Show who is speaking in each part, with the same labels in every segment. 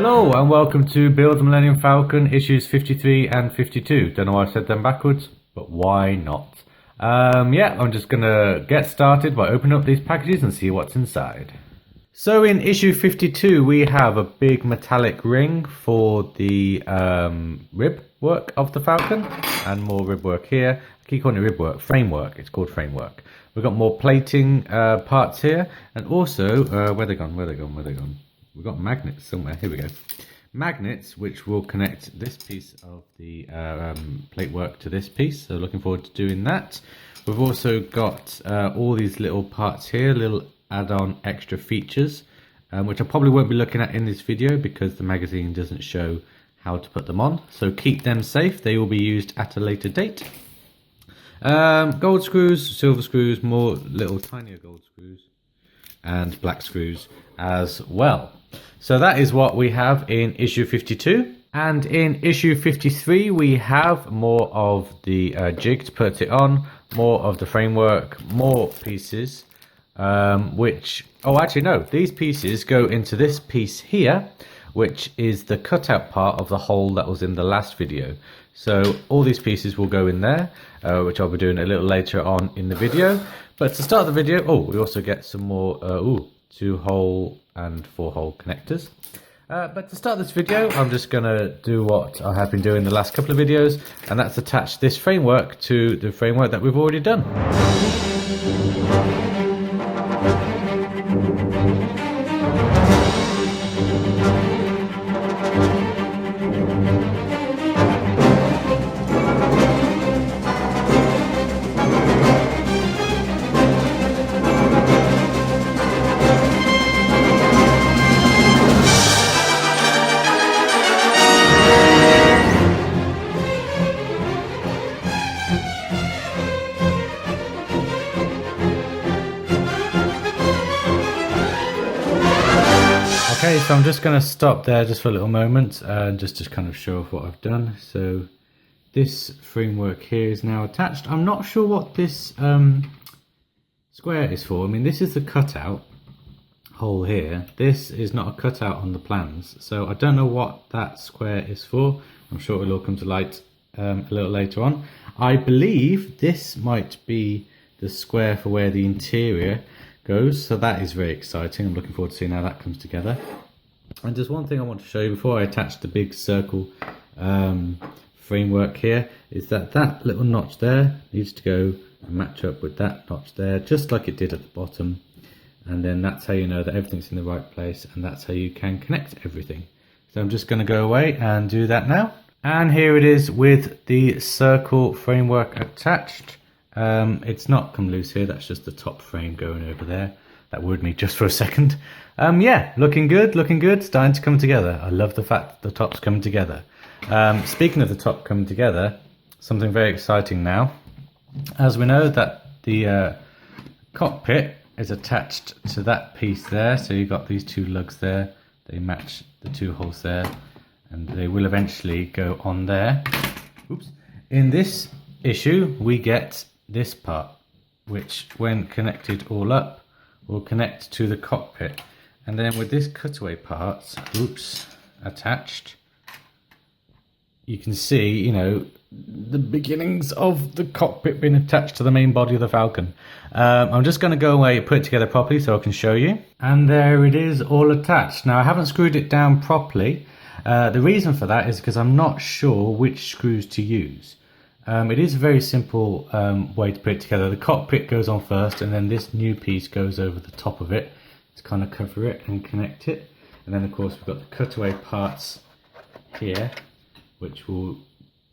Speaker 1: Hello and welcome to Build the Millennium Falcon issues 53 and 52. Don't know why I said them backwards, but why not? Yeah, I'm just gonna get started by opening up these packages and see what's inside. So in issue 52 we have a big metallic ring for the rib work of the Falcon, and more rib work here. I keep calling it rib work, framework, it's called framework. We've got more plating parts here, and also, where they gone? We've got magnets somewhere. Here we go. Magnets which will connect this piece of the plate work to this piece. So looking forward to doing that. We've also got all these little parts here, little add-on extra features, which I probably won't be looking at in this video because the magazine doesn't show how to put them on. So keep them safe. They will be used at a later date. Gold screws, silver screws, more little tinier gold screws, and black screws as well. So that is what we have in issue 52. And in issue 53 we have more of the jig to put it on, more of the framework, more pieces, these pieces go into this piece here, which is the cutout part of the hole that was in the last video. So all these pieces will go in there, which I'll be doing a little later on in the video. But to start the video, we also get some more 2-hole and 4-hole connectors. But to start this video, I'm just going to do what I have been doing the last couple of videos, and that's attach this framework to the framework that we've already done. Okay, so I'm just going to stop there just for a little moment, just to kind of show off what I've done. So this framework here is now attached. I'm not sure what this square is for. I mean, this is the cutout hole here. This is not a cutout on the plans, so I don't know what that square is for. I'm sure it'll all come to light a little later on. I believe this might be the square for where the interior goes, so that is very exciting. I'm looking forward to seeing how that comes together. And there's one thing I want to show you before I attach the big circle framework here, is that that little notch there needs to go and match up with that notch there, just like it did at the bottom. And then that's how you know that everything's in the right place, and that's how you can connect everything. So I'm just going to go away and do that now. And here it is with the circle framework attached. It's not come loose here, that's just the top frame going over there. That worried me just for a second. Yeah, looking good, starting to come together. I love the fact that the top's coming together. Speaking of the top coming together, something very exciting now. As we know that the cockpit is attached to that piece there, so you've got these two lugs there, they match the two holes there, and they will eventually go on there. Oops. In this issue we get this part, which when connected all up will connect to the cockpit, and then with this cutaway part attached, you can see, you know, the beginnings of the cockpit being attached to the main body of the Falcon. I'm just going to go away and put it together properly so I can show you, and there it is, all attached. Now I haven't screwed it down properly. The reason for that is because I'm not sure which screws to use. It is a very simple way to put it together. The cockpit goes on first, and then this new piece goes over the top of it to kind of cover it and connect it. And then of course we've got the cutaway parts here, which we'll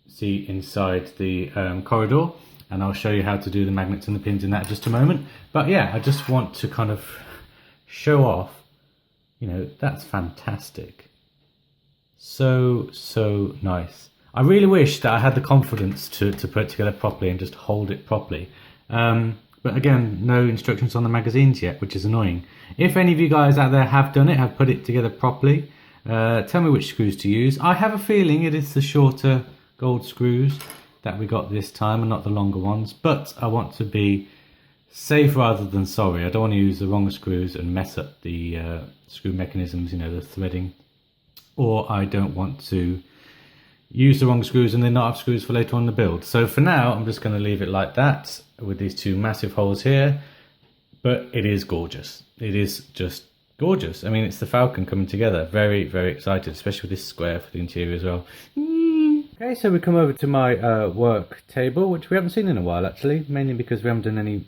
Speaker 1: see inside the corridor, and I'll show you how to do the magnets and the pins in that in just a moment. But yeah, I just want to kind of show off, you know, that's fantastic. So nice. I really wish that I had the confidence to put it together properly and just hold it properly. But again, no instructions on the magazines yet, which is annoying. If any of you guys out there have done it, have put it together properly, tell me which screws to use. I have a feeling it is the shorter gold screws that we got this time and not the longer ones, but I want to be safe rather than sorry. I don't want to use the wrong screws and mess up the screw mechanisms, you know, the threading. or I don't want to use the wrong screws and then not have screws for later on in the build. So for now, I'm just going to leave it like that with these two massive holes here, but it is gorgeous. It is just gorgeous. I mean, it's the Falcon coming together. Very, very excited, especially with this square for the interior as well. Okay, so we come over to my work table, which we haven't seen in a while actually, mainly because we haven't done any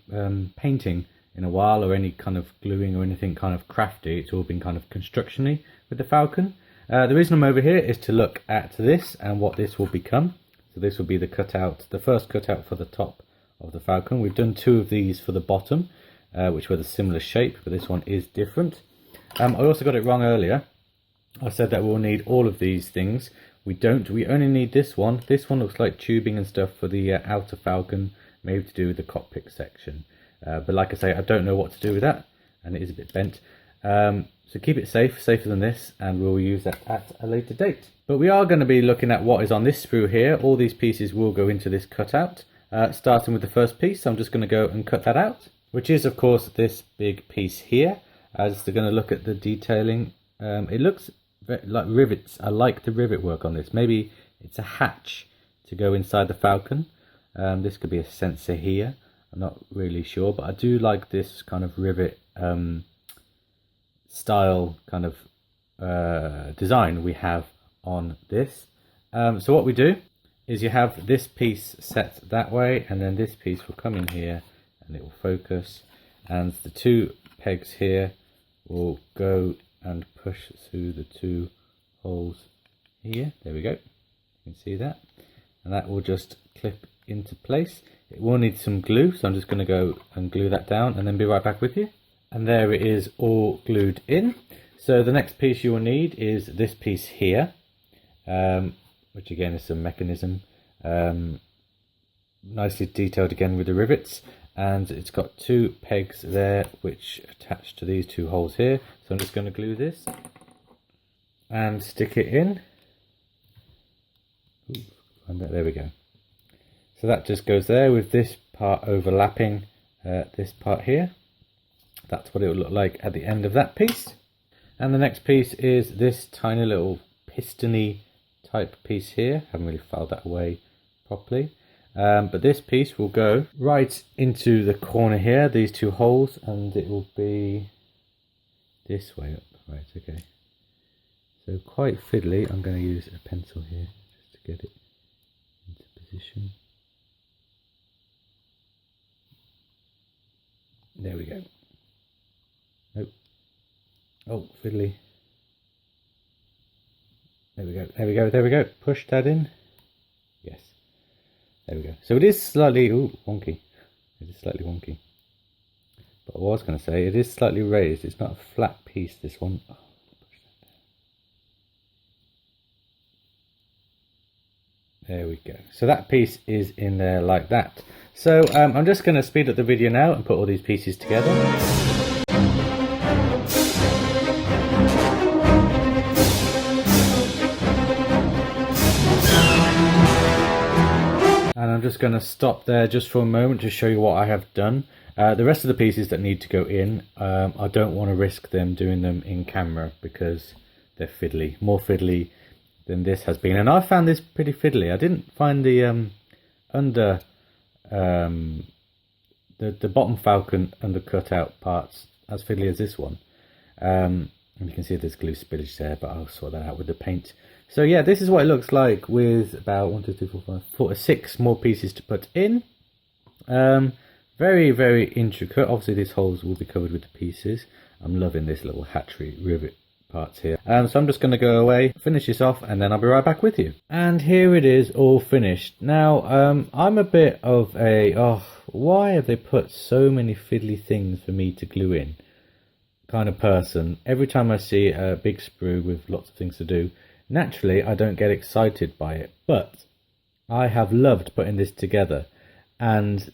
Speaker 1: painting in a while, or any kind of gluing or anything kind of crafty. It's all been kind of construction-y with the Falcon. The reason I'm over here is to look at this and what this will become. So this will be the cutout, the first cutout for the top of the Falcon. We've done two of these for the bottom, which were the similar shape, but this one is different. I also got it wrong earlier. I said that we'll need all of these things. We don't. We only need this one. This one looks like tubing and stuff for the outer Falcon, maybe to do with the cockpit section. But like I say, I don't know what to do with that, and it is a bit bent. So keep it safe, safer than this, and we'll use that at a later date. But we are going to be looking at what is on this sprue here. All these pieces will go into this cutout. Starting with the first piece, so I'm just going to go and cut that out, which is of course this big piece here. As they're going to look at the detailing, it looks like rivets. I like the rivet work on this. Maybe it's a hatch to go inside the Falcon. This could be a sensor here. I'm not really sure, but I do like this kind of rivet style kind of design we have on this. So what we do is you have this piece set that way, and then this piece will come in here and it will focus, and the two pegs here will go and push through the two holes here. There we go, you can see that, and that will just clip into place. It will need some glue, so I'm just going to go and glue that down and then be right back with you. And there it is, all glued in. So the next piece you will need is this piece here, which again is some mechanism, nicely detailed again with the rivets, and it's got two pegs there which attach to these two holes here. So I'm just going to glue this and stick it in. And there we go. So that just goes there with this part overlapping this part here. That's what it will look like at the end of that piece. And the next piece is this tiny little pistony type piece here. Haven't really filed that away properly. But this piece will go right into the corner here, these two holes, and it will be this way up. Right, okay. So quite fiddly. I'm going to use a pencil here just to get it into position. There we go. Oh, oh, fiddly. There we go, there we go, there we go. Push that in. Yes. There we go. So it is slightly wonky. It is slightly wonky. But I was going to say, it is slightly raised. It's not a flat piece, this one. Oh, push that down. There we go. So that piece is in there like that. So I'm just going to speed up the video now and put all these pieces together. And I'm just going to stop there just for a moment to show you what I have done. The rest of the pieces that need to go in, I don't want to risk them doing them in camera because they're fiddly, more fiddly than this has been. And I found this pretty fiddly. I didn't find the the bottom Falcon and the cutout parts as fiddly as this one. And you can see there's glue spillage there, but I'll sort that out with the paint. So yeah, this is what it looks like with about 1, 2, 3, 4, 5, 4, 6 more pieces to put in. Very, very intricate. Obviously these holes will be covered with the pieces. I'm loving this little hatchery rivet parts here. So I'm just going to go away, finish this off, and then I'll be right back with you. And here it is, all finished. Now, I'm a bit of a, why have they put so many fiddly things for me to glue in kind of person. Every time I see a big sprue with lots of things to do, naturally I don't get excited by it. But I have loved putting this together, and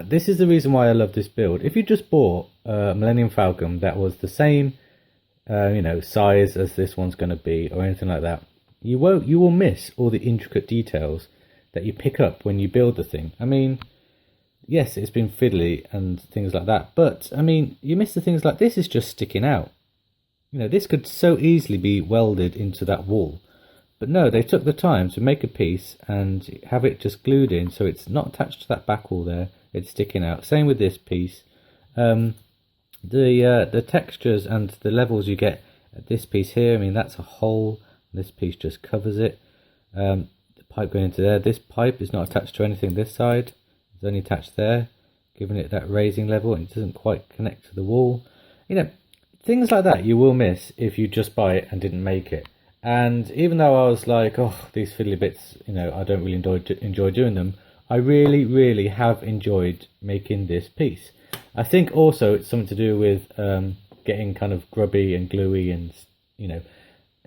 Speaker 1: this is the reason why I love this build. If you just bought a Millennium Falcon that was the same size as this one's going to be or anything like that, you will miss all the intricate details that you pick up when you build the thing. I mean, yes, it's been fiddly and things like that, but I mean, you miss the things like this is just sticking out. You know, this could so easily be welded into that wall. But no, they took the time to make a piece and have it just glued in, so it's not attached to that back wall there, it's sticking out. Same with this piece. The textures and the levels you get at this piece here, I mean, that's a hole, this piece just covers it. The pipe going into there, this pipe is not attached to anything this side, it's only attached there, giving it that raising level, and it doesn't quite connect to the wall. You know, things like that you will miss if you just buy it and didn't make it. And even though I was like, oh, these fiddly bits, you know, I don't really enjoy doing them, I really have enjoyed making this piece. I think also it's something to do with getting kind of grubby and gluey and, you know,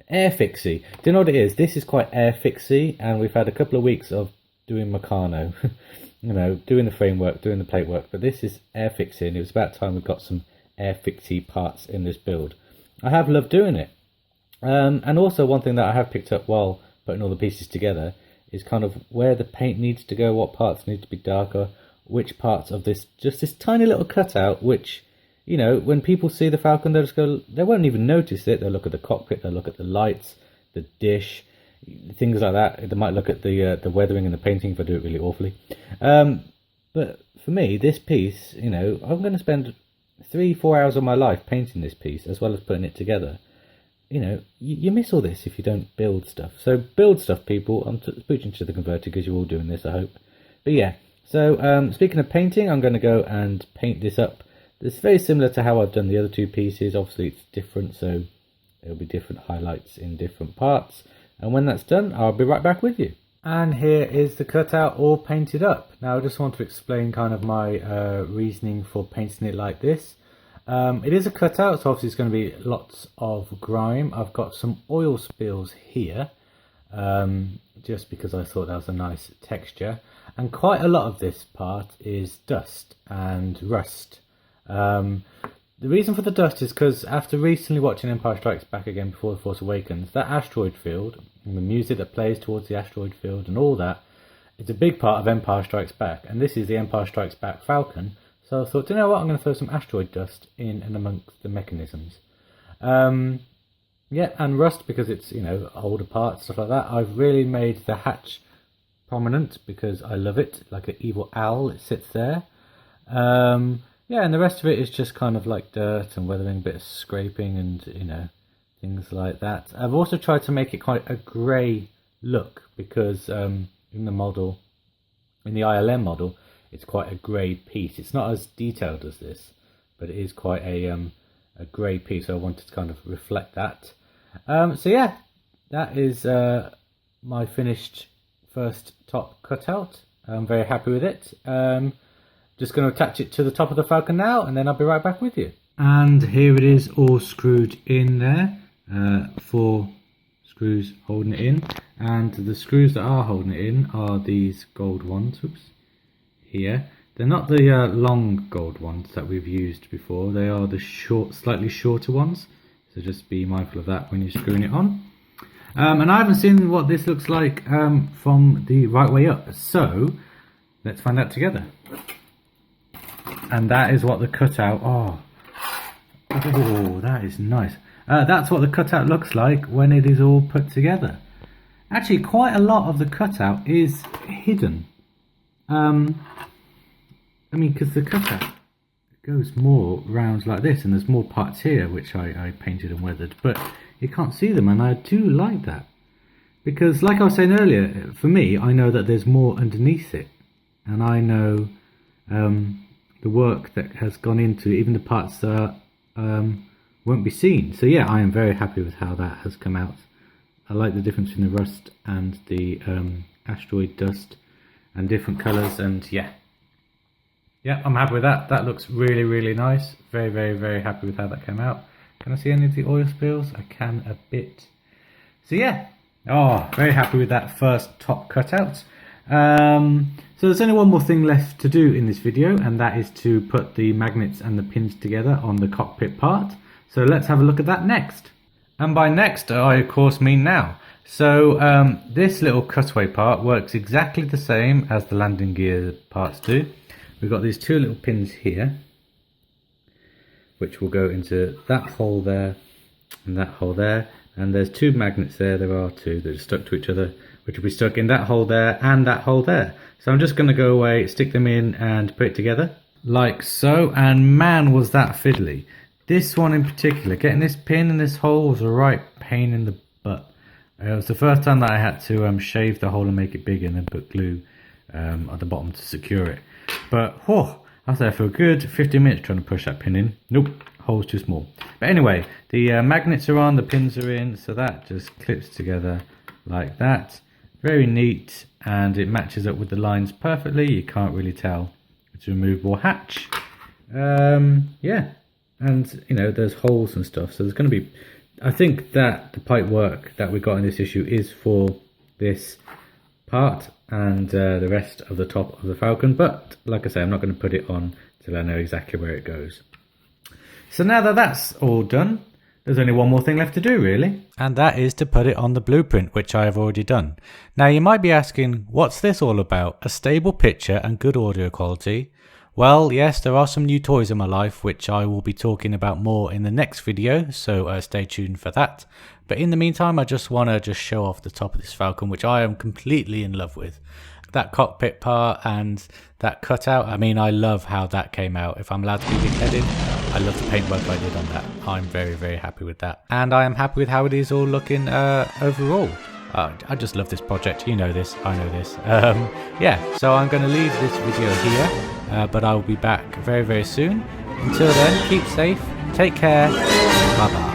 Speaker 1: air fixy. Do you know what it is? This is quite air fixy, and we've had a couple of weeks of doing Meccano, you know, doing the framework, doing the plate work, but this is air fixy, and it was about time we got some air fixy parts in this build. I have loved doing it. And also one thing that I have picked up while putting all the pieces together is kind of where the paint needs to go, what parts need to be darker, which parts of this, just this tiny little cutout, which, you know, when people see the Falcon, they'll just go, they won't even notice it. They'll look at the cockpit, they'll look at the lights, the dish, things like that. They might look at the weathering and the painting if I do it really awfully. But for me, this piece, you know, I'm going to spend 3-4 hours of my life painting this piece as well as putting it together. You know, you miss all this if you don't build stuff. So build stuff, people. I'm preaching to the converted because you're all doing this, I hope. But yeah, so speaking of painting, I'm going to go and paint this up. It's very similar to how I've done the other two pieces. Obviously it's different, so there'll be different highlights in different parts. And when that's done, I'll be right back with you. And here is the cutout all painted up. Now I just want to explain kind of my reasoning for painting it like this. It is a cutout, so obviously it's going to be lots of grime. I've got some oil spills here, just because I thought that was a nice texture. And quite a lot of this part is dust and rust. The reason for the dust is because after recently watching Empire Strikes Back again before The Force Awakens, that asteroid field, and the music that plays towards the asteroid field and all that, it's a big part of Empire Strikes Back. And this is the Empire Strikes Back Falcon. So I thought, you know what, I'm going to throw some asteroid dust in and amongst the mechanisms. Yeah, and rust because it's, you know, older parts, stuff like that. I've really made the hatch prominent because I love it, like an evil owl, it sits there. Yeah, and the rest of it is just kind of like dirt and weathering, a bit of scraping and, you know, things like that. I've also tried to make it quite a grey look because in the model, in the ILM model, it's quite a grey piece. It's not as detailed as this, but it is quite a grey piece, so I wanted to kind of reflect that. So yeah, that is my finished first top cutout. I'm very happy with it. Just going to attach it to the top of the Falcon now, and then I'll be right back with you. And here it is all screwed in there. 4 screws holding it in, and the screws that are holding it in are these gold ones. Oops. Here, they're not the long gold ones that we've used before. They are the short, slightly shorter ones. So just be mindful of that when you're screwing it on. And I haven't seen what this looks like from the right way up. So let's find out together. And that is what the cutout. Oh, that is nice. That's what the cutout looks like when it is all put together. Actually, quite a lot of the cutout is hidden. I mean, because the cutout goes more round like this, and there's more parts here which I painted and weathered, but you can't see them, and I do like that. Because, like I was saying earlier, for me, I know that there's more underneath it, and I know the work that has gone into even the parts that won't be seen. So yeah, I am very happy with how that has come out. I like the difference between the rust and the asteroid dust and different colours, and yeah, I'm happy with that. That looks really nice. Very happy with how that came out. Can I see any of the oil spills? I can a bit. So yeah, very happy with that first top cutout. So there's only one more thing left to do in this video, and that is to put the magnets and the pins together on the cockpit part. So let's have a look at that next. And by next, I of course mean now. So this little cutaway part works exactly the same as the landing gear parts do. We've got these 2 little pins here, which will go into that hole there and that hole there. And there's 2 magnets there. There are 2 that are stuck to each other, which will be stuck in that hole there and that hole there. So I'm just going to go away, stick them in and put it together like so. And man, was that fiddly. This one in particular, getting this pin in this hole was a right pain in the butt. It was the first time that I had to shave the hole and make it bigger and then put glue at the bottom to secure it. But I was there for a good 15 minutes trying to push that pin in. Nope, hole's too small. But anyway, the magnets are on, the pins are in, so that just clips together like that. Very neat, and it matches up with the lines perfectly. You can't really tell it's a removable hatch. Yeah, and you know, there's holes and stuff, so there's going to be, I think that the pipe work that we got in this issue is for this part and the rest of the top of the Falcon, but like I say, I'm not going to put it on till I know exactly where it goes. So now that that's all done, there's only one more thing left to do, really. And that is to put it on the blueprint, which I have already done. Now you might be asking, what's this all about? A stable picture and good audio quality? Well, yes, there are some new toys in my life, which I will be talking about more in the next video, so stay tuned for that. But in the meantime, I just want to show off the top of this Falcon, which I am completely in love with. That cockpit part and that cutout, I mean, I love how that came out. If I'm allowed to be big-headed, I love the paintwork I did on that. I'm very, very happy with that. And I am happy with how it is all looking overall. I just love this project. You know this, I know this. Yeah, so I'm going to leave this video here, but I will be back very, very soon. Until then, keep safe, take care, bye-bye.